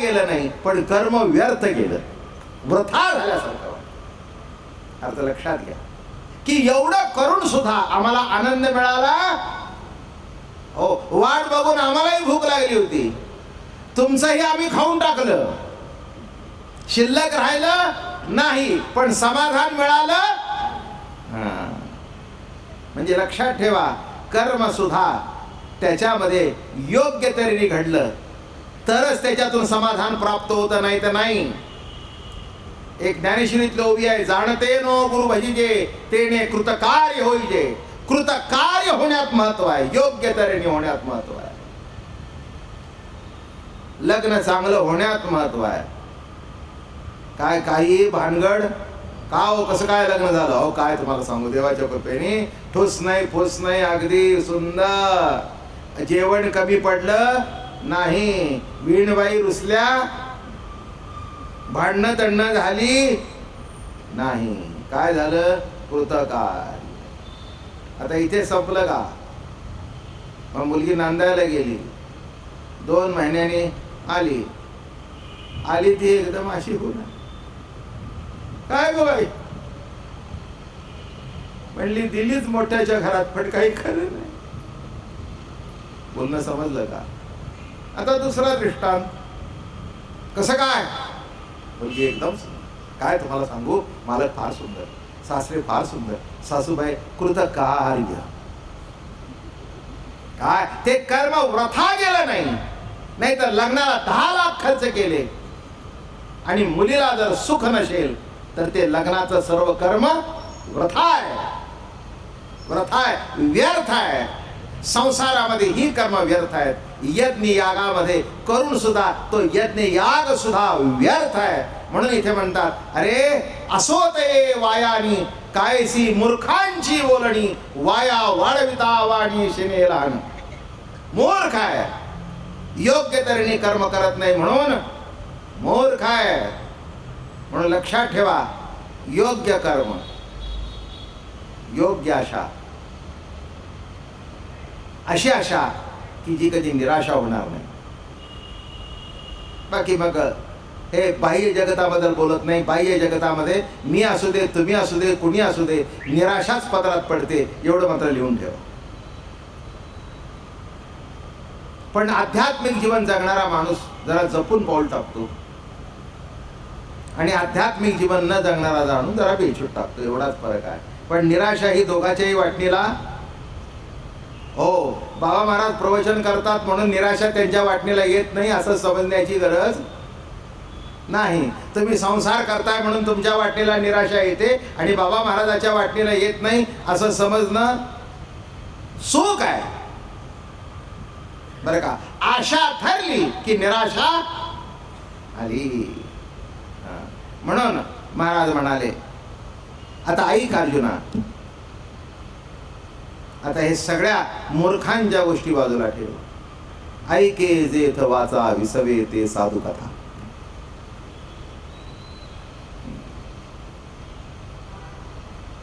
गेलं नाही, पण कर्म व्यर्थ गेलं, वृथा झाल्यासारखं. अर्थ लक्षात घ्या की एवढं करून सुद्धा आम्हाला आनंद मिळाला. हो, वाट बघून आम्हालाही भूक लागली होती, तुमचंही आम्ही खाऊन टाकलं, शिल्लक राहिलं नाही, पण समाधान मिळालं. म्हणजे लक्षात ठेवा, कर्म सुद्धा त्याच्यामध्ये योग्य तऱ्हेने घडलं तरच त्याच्यातून समाधान प्राप्त होतं, नाही तर नाही. एक ज्ञानेश्वरीतली ओवी आहे, जाणते नो गुरु भजिजे तेने कृतकार्य होईजे. कृतकार्य होण्यात महत्व आहे, योग्य तऱ्हेने होण्यात महत्व आहे, लग्न चांगलं होण्यात महत्व आहे. काय काही भानगड का हो, कसं काय लग्न झालं? हो काय तुम्हाला सांगू, देवाच्या कृपेने ठोस नाही फुस नाही, अगदी सुंदर. जेवण कमी पडलं नाही, वीणबाई रुसल्या, भांडणं तंडणं झाली नाही, काय झालं? कृतकार्य. आता इथे संपलं का? मग मुलगी नांदायला गेली, 2 महिन्यांनी आली ती एकदम अशी होणार, काय गो बाई म्हणली, दिलीच मोठ्याच्या घरात, पण काही खरं नाही. बोलणं समजलं का? आता दुसरा दृष्टांत. कसं काय? मुलगी एकदम काय तुम्हाला सांगू, मालक फार सुंदर, सासरे फार सुंदर, सासूबाई कृतकार्य. काय ते कर्म वृथा गेलं नाही, नाही तर लग्नाला 10 लाख खर्च केले आणि मुलीला जर सुख नसेल तर ते लग्नाचं सर्व कर्म वृथा आहे, वृथा आहे, व्यर्थ आहे. संसारामध्ये ही कर्म व्यर्थ आहेत. यज्ञ यागामध्ये करून सुद्धा तो यज्ञ याग सुद्धा व्यर्थ आहे. म्हणून इथे म्हणतात, अरे असोते वायानी कायसी मूर्खांची बोलणी, वाया वाढविता वाणी शिने लहान. मूर्ख आहे, योग्य तऱ्हेने कर्म करत नाही म्हणून मूर्ख आहे. म्हणून लक्षात ठेवा, योग्य कर्म, योग्य आशा, अशी आशा की जी कधी निराशा होणार नाही. बाकी मग हे बाह्य जगताबद्दल बोलत नाही. बाह्य जगतामध्ये मी असू दे, तुम्ही असू दे, कुणी असू दे, निराशाच पदरात पडते, एवढं मात्र लिहून ठेवा. पण आध्यात्मिक जीवन जगणारा माणूस जरा जपून पाऊल टाकतो आणि आध्यात्मिक जीवन न जगणारा जाणून जरा बेछूट टाकतो, एवढाच फरक आहे. पण निराशा ही दोघांच्याही वाटणीला. हो, बाबा महाराज प्रवचन करतात म्हणून निराशा त्यांच्या वाटणीला येत नाही असं समजण्याची गरज नाही. तुम्ही संसार करताय म्हणून तुमच्या वाटणीला निराशा येते आणि बाबा महाराजाच्या वाटणीला येत नाही असं समजणं चूक आहे, बरं का. आशा ठरली की निराशा आली. म्हणून महाराज म्हणाले, आता ऐक अर्जुना, आता हे सगळ्या मूर्खांच्या गोष्टी बाजूला ठेव. ऐके जेथ वाचा विसवे ते साधू कथा.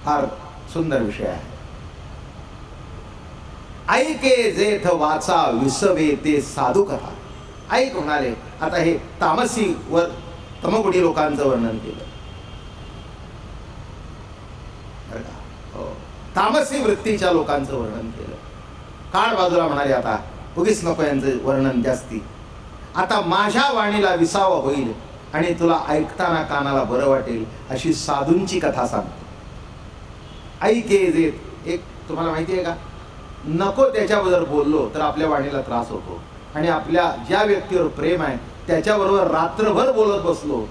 फार सुंदर विषय आहे. ऐके जेथ वाचा विसवे ते साधू कथा. ऐक म्हणाले. आता हे तामसी व तमगुणी लोकांचं वर्णन केलं. तामसी वृत्तीच्या लोकांचं वर्णन केलं. काळ बाजूला म्हणाले, आता उगीच नको यांचं वर्णन जास्ती. आता माझ्या वाणीला विसावा होईल आणि तुला ऐकताना कानाला बरं वाटेल अशी साधूंची कथा सांगतो. ऐके जे. एक तुम्हाला माहिती आहे का, नको त्याच्याबद्दल बोललो तर आपल्या वाणीला त्रास होतो आणि आपल्या ज्या व्यक्तीवर प्रेम आहे त्याच्याबरोबर रात्रभर बोलत बसलो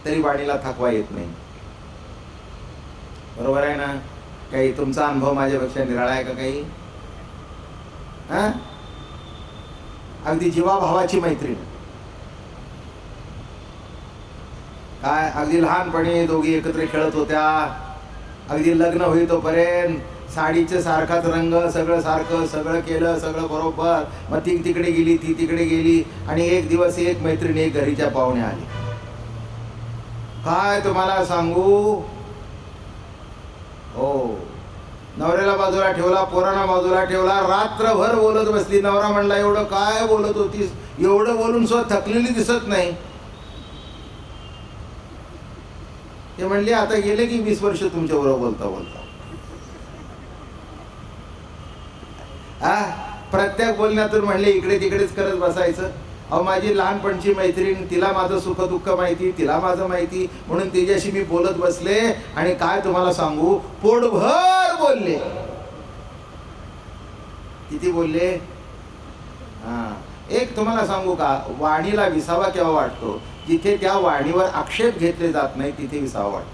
तरी वाणीला थकवा येत नाही. बरोबर आहे ना? काही तुमचा अनुभव माझ्यापेक्षा निराळा आहे का काही? अगदी जीवाभावाची मैत्रीण. काय अगदी लहानपणी दोघी एकत्र खेळत होत्या, अगदी लग्न होई तोपर्यंत साडीचे सारखाच रंग, सगळं सारखं, सगळं केलं, सगळं बरोबर. मग ती तिकडे गेली, ती तिकडे गेली आणि एक दिवस एक मैत्रिणी एक घरीच्या पाहुणे आली. काय तुम्हाला सांगू, हो, नवऱ्याला बाजूला ठेवला, पोरांना बाजूला ठेवला, रात्रभर बोलत बसली. नवरा म्हणला, एवढं काय बोलत होतीस, एवढं बोलून सुद्धा थकलेली दिसत नाही. ते म्हणले आता गेले की 20 वर्ष तुमच्या बरोबर बोलता बोलता. प्रत्येक बोलण्यातून म्हणले इकडे तिकडेच करत बसायचं. अहो माझी लहानपणची मैत्रीण, तिला माझं सुख दुःख माहिती, तिला माझं माहिती, म्हणून तिच्याशी मी बोलत बसले आणि काय तुम्हाला सांगू, पोटभर बोलले. किती बोलले? एक तुम्हाला सांगू का, वाणीला विसावा केव्हा वाटतो? जिथे त्या वाणीवर आक्षेप घेतले जात नाही तिथे विसावा वाटतो.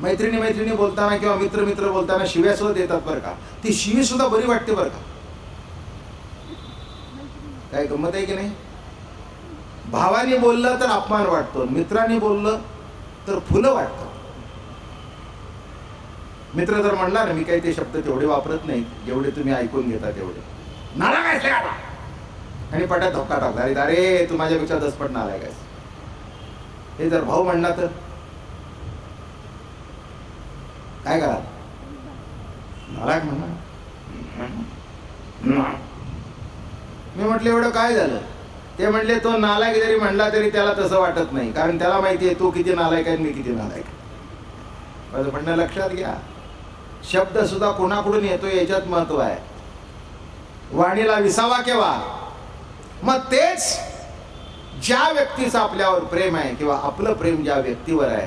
मैत्रिणी बोलताना किंवा मित्र बोलताना शिव्या सुद्धा देतात बरं का. ती शिवी सुद्धा बरी वाटते बरं का. काय गंमत आहे की नाही? भावाने बोललं तर अपमान वाटतो, मित्रांनी बोललं तर फुलं वाटतं. मित्र जर म्हणला ना, मी काही ते शब्द तेवढे वापरत नाही जेवढे तुम्ही ऐकून घेता तेवढे, नालायक आहेस का, आणि पटात धक्का टाकला, अरे अरे तू माझ्यापेक्षा 10 पट नालायक आहेस. हे जर भाऊ म्हणला तर काय करा? नालायक म्हणणार. मी म्हटलं एवढं काय झालं? ते म्हणले तो नालायक जरी म्हणला तरी त्याला तसं वाटत नाही, कारण त्याला माहिती आहे तू किती नालायक आहे, मी किती नालायक आहे. माझं म्हणणं लक्षात घ्या. शब्द सुद्धा कोणाकडून येतो याच्यात महत्व आहे. वाणीला विसावा केव्हा? मग तेच ज्या व्यक्तीचं आपल्यावर प्रेम आहे किंवा आपलं प्रेम ज्या व्यक्तीवर आहे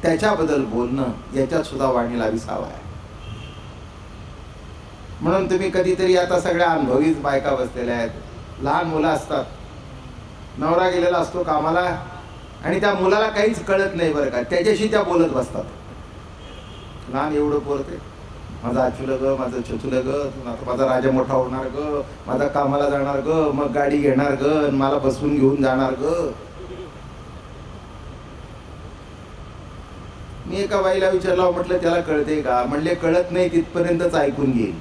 त्याच्याबद्दल बोलणं, याच्यात सुद्धा वाणीला विसावा आहे. म्हणून तुम्ही कधीतरी, आता सगळ्या अनुभवीच बायका बसलेल्या आहेत, लहान मुलं असतात, नवरा गेलेला असतो कामाला आणि त्या मुलाला काहीच कळत नाही बरं का, त्याच्याशी त्या बोलत बसतात. लहान एवढं बोलते, माझं आचुलं ग, माझं चचुलं ग, माझा राजा मोठा होणार ग, माझा कामाला जाणार ग, मग गाडी घेणार ग, मला बसवून घेऊन जाणार ग. मी एका बाईला विचारलं, म्हटलं त्याला कळते का? म्हणले कळत नाही तिथपर्यंतच ऐकून घेईल.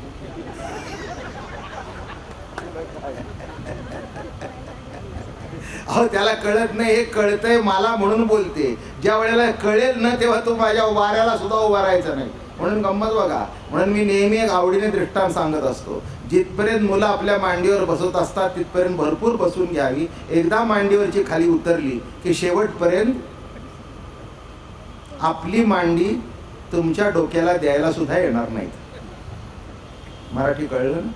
अहो त्याला कळत नाही, हे कळतंय मला म्हणून बोलते. ज्या वेळेला कळेल ना तेव्हा तो माझ्या वाऱ्याला सुद्धा उभा राहायचा नाही. म्हणून गंमत बघा, म्हणून मी नेहमी एक आवडीने दृष्टांत सांगत असतो, जिथपर्यंत मुलं आपल्या मांडीवर बसत असतात तिथपर्यंत भरपूर बसून घ्यावी. एकदा मांडीवरची खाली उतरली की शेवटपर्यंत आपली मांडी तुमच्या डोक्याला द्यायला सुद्धा येणार नाहीत. मराठी कळलं ना?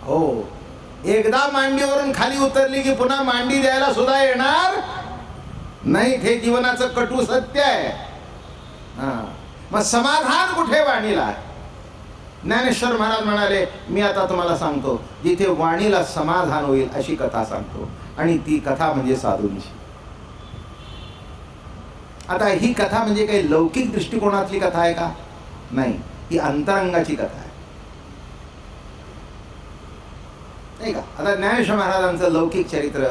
हो, एकदा मांडीवरून खाली उतरली की पुन्हा मांडी द्यायला सुद्धा येणार नाही. हे जीवनाचं कटू सत्य आहे. मग समाधान कुठे? वाणीला. ज्ञानेश्वर महाराज म्हणाले, मी आता तुम्हाला सांगतो जिथे वाणीला समाधान होईल अशी कथा सांगतो, आणि ती कथा म्हणजे साधूंची. आता ही कथा म्हणजे काही लौकिक दृष्टिकोनातली कथा आहे का? नाही, ही अंतरंगाची कथा आहे, नाही का? आता ज्ञानेश्वर महाराजांचं लौकिक चरित्र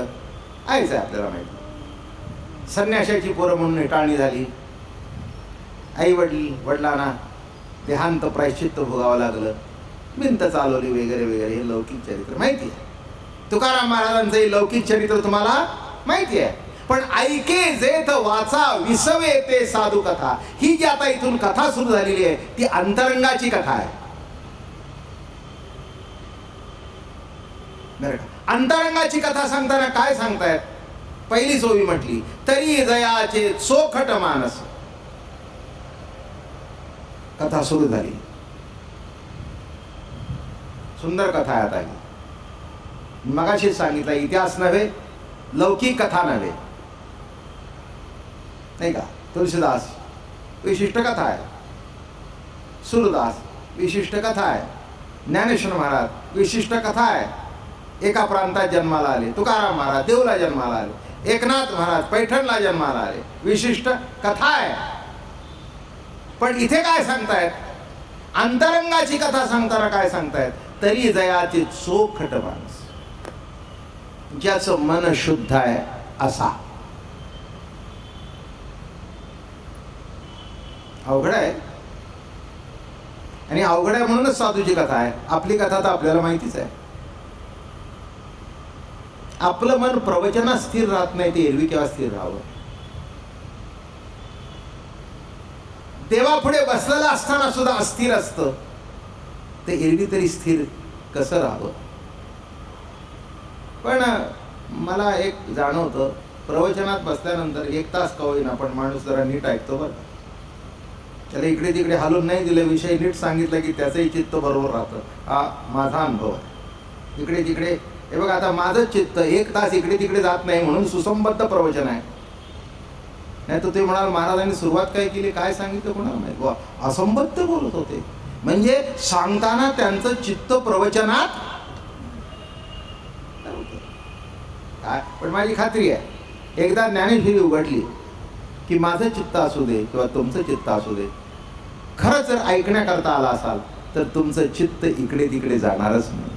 आहेच आहे आपल्याला माहिती. संन्याशाची पोरं म्हणून नेटाळणी झाली, आई वडिलांना देहांत प्रायश्चित्त भोगावं लागलं, भिंत चालवली वगैरे वगैरे, हे लौकिक चरित्र माहिती आहे. तुकाराम महाराजांचं हे लौकिक चरित्र तुम्हाला माहिती आहे. पण ऐके जेथ वाचा विसवे ते साधू कथा, ही जी आता इथून कथा सुरू झालेली आहे ती अंतरंगाची कथा आहे. अंतरंगाची कथा सांगताना काय सांगतायत? पहिली ओवी म्हटली, तरी जयाचे चोखट मानस. कथा सुरू झाली, सुंदर कथा आहे. आता ही मगाशीच सांगितलं, इतिहास नव्हे, लौकिक कथा नव्हे, नाही का? तुलसीदास विशिष्ट कथा आहे, सूरदास विशिष्ट कथा आहे, ज्ञानेश्वर महाराज विशिष्ट कथा आहे. एका प्रांतात जन्माला आले, तुकाराम महाराज देवला जन्माला आले, एकनाथ महाराज पैठणला जन्माला आले, विशिष्ट कथा आहे. पण इथे काय सांगतायत? अंतरंगाची कथा सांगताना काय सांगतायत? तरी जयाचे चोखट माणूस, ज्याचं मन शुद्ध आहे असा. अवघड आहे, आणि अवघड आहे म्हणूनच साधूची कथा आहे. आपली कथा तर आपल्याला माहितीच आहे. आपलं मन प्रवचनात स्थिर राहत नाही, ते एरवी केव्हा स्थिर राहावं? देवापुढे बसलेलं असताना सुद्धा अस्थिर असतं. ते एरवी तरी स्थिर कसं राहावं. पण मला एक जाणवतं, प्रवचनात बसल्यानंतर 1 तास का होईना पण माणूस जरा नीट ऐकतो बरं. त्याला इकडे तिकडे हालून नाही दिलं, विषय नीट सांगितलं की त्याचंही चित्त बरोबर राहतं. हा माझा अनुभव आहे. इकडे तिकडे हे बघा, आता माझं चित्त 1 तास इकडे तिकडे जात नाही म्हणून सुसंबद्ध प्रवचन आहे. नाही तर ते म्हणाल महाराजांनी सुरुवात काय केली, काय सांगितलं कोणाला माहिती, वा असंबद्ध बोलत होते. म्हणजे सांगताना त्यांचं चित्त प्रवचनात काय. पण माझी खात्री आहे, एकदा ज्ञानेश्वरी उघडली की माझं चित्त असू दे किंवा तुमचं चित्त असू दे, खरंच जर ऐकण्याकरता आला असाल तर तुमचं चित्त इकडे तिकडे जाणारच नाही.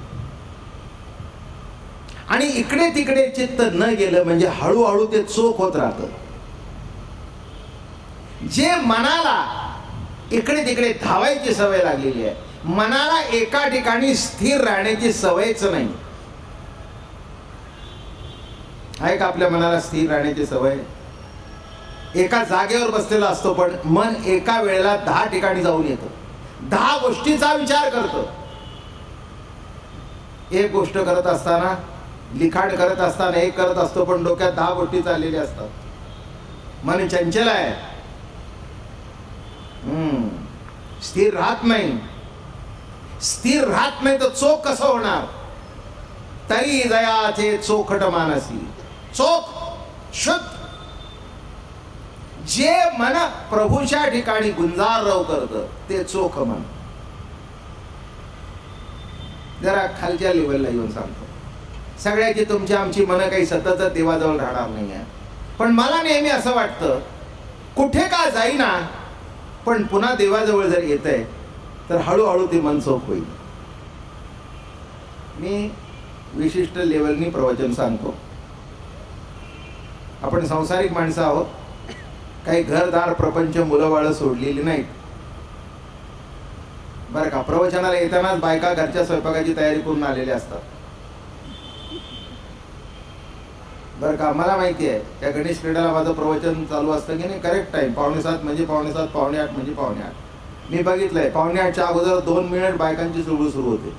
आणि इकडे तिकडे चित्त न गेलं म्हणजे हळूहळू ते चोख होत राहतं. जे मनाला इकडे तिकडे धावायची सवय लागलेली आहे, मनाला एका ठिकाणी स्थिर राहण्याची सवयच नाही. आहे का आपल्या मनाला स्थिर राहण्याची सवय? एका जागेवर बसलेला असतो पण मन एका वेळेला 10 ठिकाणी जाऊन येतं, 10 गोष्टीचा विचार करतं. एक गोष्ट करत असताना, लिखाण करत असताना एक करत असतो पण डोक्यात 10 गोष्टी चाललेल्या असतात. मन चंचल आहे, स्थिर राहत नाही. स्थिर राहत नाही तर चोख कसं होणार? तरी जयाचे चोखट मानसी, चोख शुद्ध. जे मन प्रभूच्या ठिकाणी गुंजारव करतं ते चोख मन. जरा खालच्या लेवलला येऊन सांगतो, सगळ्याची तुमची आमची मन काही सतत देवाजवळ राहणार नाही आहे. पण मला नेहमी असं वाटतं, कुठे का जाईना पण पुन्हा देवाजवळ जर येतंय तर हळूहळू ते मन चोख होईल. मी विशिष्ट लेवलनी प्रवचन सांगतो. आपण संसारिक माणसं आहोत, काही घरदार प्रपंच मुलं बाळं सोडलेली नाहीत बरं का. प्रवचनाला येतानाच बायका घरच्या स्वयंपाकाची तयारी करून आलेल्या असतात बरं का. मला माहिती आहे, त्या गणेश क्रीडाला माझं प्रवचन चालू असतं की नाही, करेक्ट टाइम 7:45 म्हणजे 7:45, 7:45 म्हणजे 7:45. मी बघितलंय 7:45च्या अगोदर 2 मिनिट बायकांची चुळबुळ सुरू होते.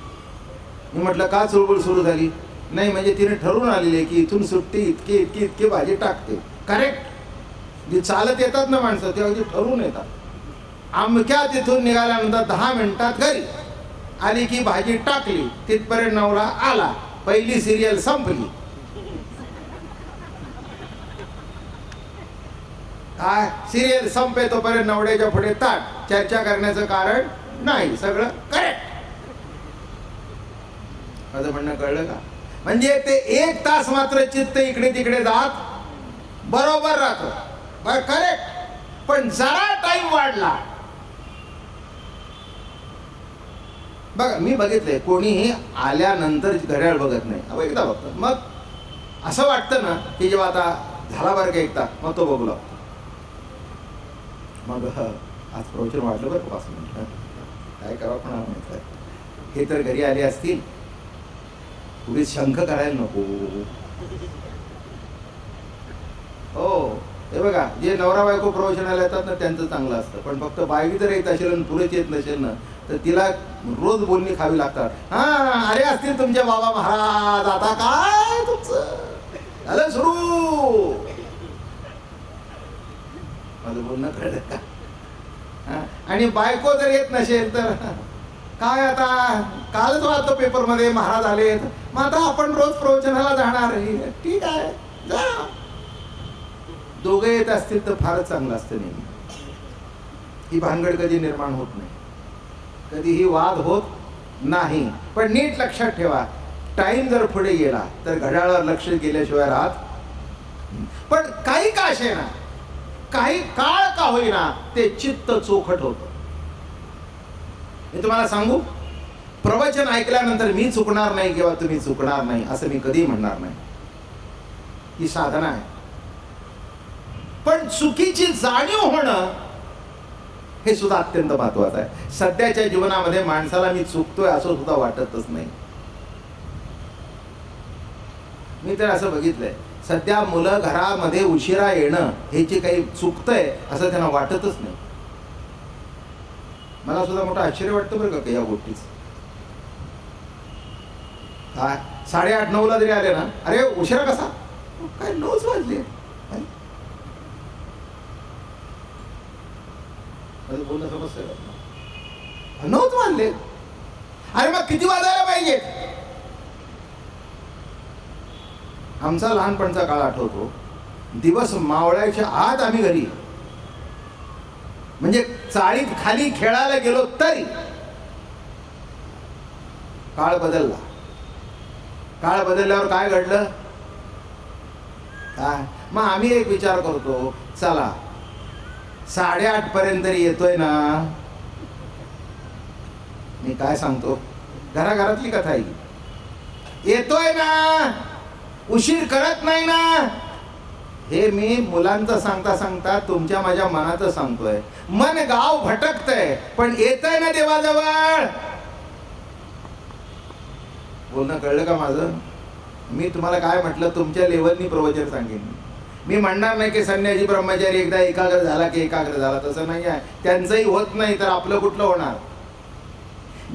मी म्हटलं का चुळबुळ सुरू झाली? नाही म्हणजे तिने ठरवून आलेली आहे की इथून सुट्टी इतकी भाजी टाकते. करेक्ट. जी चालत येतात ना माणसं ते अगदी ठरवून येतात. अमक्या तिथून निघाल्यानंतर 10 मिनिटात घरी आली की भाजी टाकली, तिथपर्यंत नवरा आला, पहिली सिरियल संपली. काय सिरियल संपे तोपर्यंत नवड्याच्या पुढे ताट, चर्चा करण्याचं कारण नाही, सगळं करेक्ट. माझं म्हणणं कळलं का? म्हणजे ते 1 तास मात्र चित्त इकडे तिकडे जात बरोबर राहतं, बरं करेक्ट. पण जरा टाइम वाढला, बघा मी बघितलंय कोणीही आल्यानंतर घड्याळ बघत नाही, एकदा बघतात. मग असं वाटतं ना की जेव्हा आता झाला बरं का 1 तास, मग तो बघू लागतो. मग आज प्रवचन वाटलं बरं 5 मिनिट, काय करावं पण माहित. हे तर घरी आले असतील, पुढे शंख करायला नको. हो हे बघा, जे नवरा बायको प्रवचनाला येतात ना त्यांचं चांगलं असतं. पण फक्त बायकी जर येत असेल आणि पुरेच येत नसेल ना तर तिला रोज बोलणी खावी लागतात. हा अरे असतील तुमचे बाबा महाराज, आता काय तुमचं झालं सुरू. माझं बोलणं कळलं का? आणि बायको जर येत नसेल तर काय, आता कालच वाचतो पेपरमध्ये महाराज आलेत, मग आता आपण रोज प्रवचनाला जाणार. ठीक आहे जा. दोघे येत असतील तर फारच चांगलं असतं. नेहमी ही भानगड कधी निर्माण होत नाही, कधीही वाद होत नाही. पण नीट लक्षात ठेवा, टाइम जर पुढे गेला तर घड्याळावर लक्ष गेल्याशिवाय राहत. पण काही का असेना, काही काळ का होईना ते चित्त चोखट होतं. मी तुम्हाला सांगू, प्रवचन ऐकल्यानंतर मी चुकणार नाही किंवा तुम्ही चुकणार नाही असं मी कधी म्हणणार नाही. ही साधना आहे. पण चुकीची जाणीव होणं हे सुद्धा अत्यंत महत्वाचं आहे. सध्याच्या जीवनामध्ये माणसाला मी चुकतोय असं सुद्धा वाटतच नाही. मी तर असं बघितलंय, सध्या मुलं घरामध्ये उशिरा येणं हे जे काही चुकतंय असं त्यांना वाटतच नाही. मला सुद्धा मोठं आश्चर्य वाटतं बरं का या गोष्टीचं. काय 8:30-9ला जरी आले ना, अरे उशिरा कसा, काय 9च वाजले. बोलणं समजतंय का? 9च वाजले. अरे मग किती वाजायला पाहिजे? आमचा लहानपणचा काळ आठवतो, दिवस मावळायच्या आत आम्ही घरी, म्हणजे चाळीत खाली खेळायला गेलो तरी. काळ बदलला. काळ बदलल्यावर काय घडलं? काय मग आम्ही एक विचार करतो, चला 8:30 पर्यंत तरी येतोय ना. मी काय सांगतो, घराघरातली कथा आहे, येतोय ना, उशीर करत नाही ना. हे मी मुलांचं सांगता सांगता तुमच्या माझ्या मनाचं सांगतोय. मन गाव भटकतय पण येतय ना देवाजवळ. बोलणं कळलं का माझं? मी तुम्हाला काय म्हटलं, तुमच्या लेवलनी प्रवचन सांगेन. मी म्हणणार नाही की संन्यासी ब्रह्मचारी एकदा एकाग्र झाला की एकाग्र झाला, तसं नाही आहे. त्यांचंही होत नाही तर आपलं कुठलं होणार?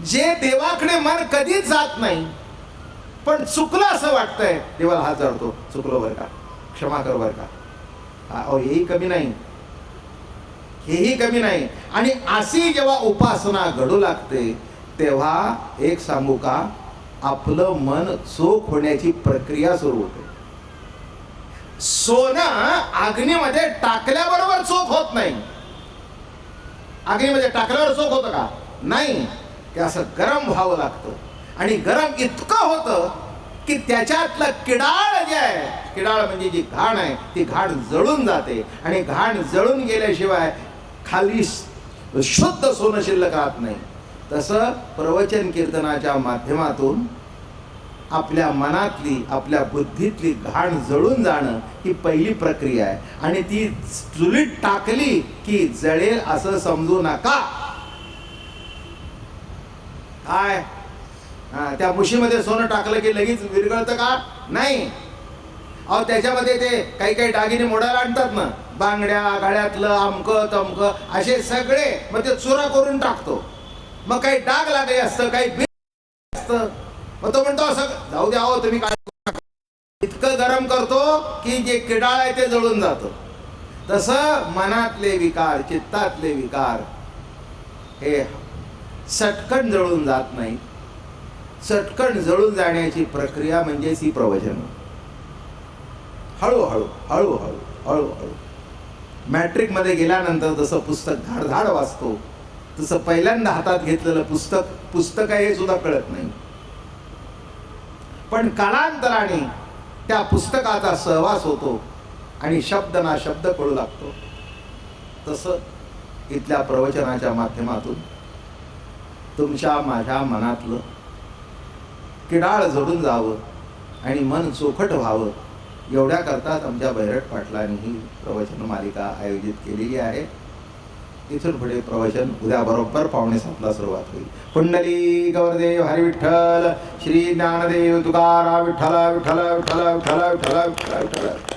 जे देवाकडे मन कधीच जात नाही पण चुकलं असं वाटतंय, देवाला हात जोडतो, चुकलो बरं का, क्षमा कर बरं का. हेही कमी नाही, हेही कमी नाही. आणि अशी जेव्हा उपासना घडू लागते तेव्हा एक सांगू का, आपलं मन चोख होण्याची प्रक्रिया सुरू होते. सोनं अग्नीमध्ये टाकल्याबरोबर चोख होत नाही. अग्नीमध्ये टाकल्यावर चोख होतं का? नाही. ते असं गरम व्हावं लागतं. आणि गरम इतकं होतं की त्याच्यातलं किडाळ जे आहे, किडाळ म्हणजे जी घाण आहे, ती घाण जळून जाते. आणि घाण जळून गेल्याशिवाय खाली शुद्ध सोनं शिल्लक राहत नाही. तसं प्रवचन कीर्तनाच्या माध्यमातून आपल्या मनातली, आपल्या बुद्धीतली घाण जळून जाणं ही पहिली प्रक्रिया आहे. आणि ती चुलीत टाकली की जळेल असं समजू नका. काय त्या मुशीमध्ये सोनं टाकलं की लगेच विरघळतं का? नाही. अहो त्याच्यामध्ये ते काही काही दागिने मोडायला आणतात ना, बांगड्या, गाड्यातलं अमकं तमकं असे सगळे, मग ते चुरा करून टाकतो. मग काही डाग लागले असतं, काही बीज असतं, मग तो म्हणतो असं जाऊ द्या, हो तुम्ही काय, इतकं गरम करतो की जे किडाळ आहे ते जळून जातं. तसं मनातले विकार, चित्तातले विकार हे सटकन जळून जात नाही. सटकन जळून जाण्याची प्रक्रिया म्हणजे ही प्रवचन. हळूहळू हळूहळू हळूहळू मॅट्रिक मध्ये गेल्यानंतर जसं पुस्तक धाडधाड वाचतो, तसं पहिल्यांदा हातात घेतलेलं पुस्तक आहे हे सुद्धा कळत नाही. पण कालांतराने त्या पुस्तकाचा सहवास होतो आणि शब्द ना शब्द कळू लागतो. तसं इथल्या प्रवचनाच्या माध्यमातून तुमच्या माझ्या मनातलं किडाळ जडून जावं आणि मन चोखट व्हावं, एवढ्या करताच आमच्या बैरट पाटलांनी ही प्रवचन मालिका आयोजित केलेली आहे. इथून पुढे प्रवचन उद्या बरोबर 6:45ला सुरुवात होईल. पुंडली गौरदेव हरी विठ्ठल, श्री ज्ञानदेव तुकाराम विठ्ठल विठ्ठल विठ्ठल विठ्ठल विठ्ठल विठ्ठल विठ्ठल.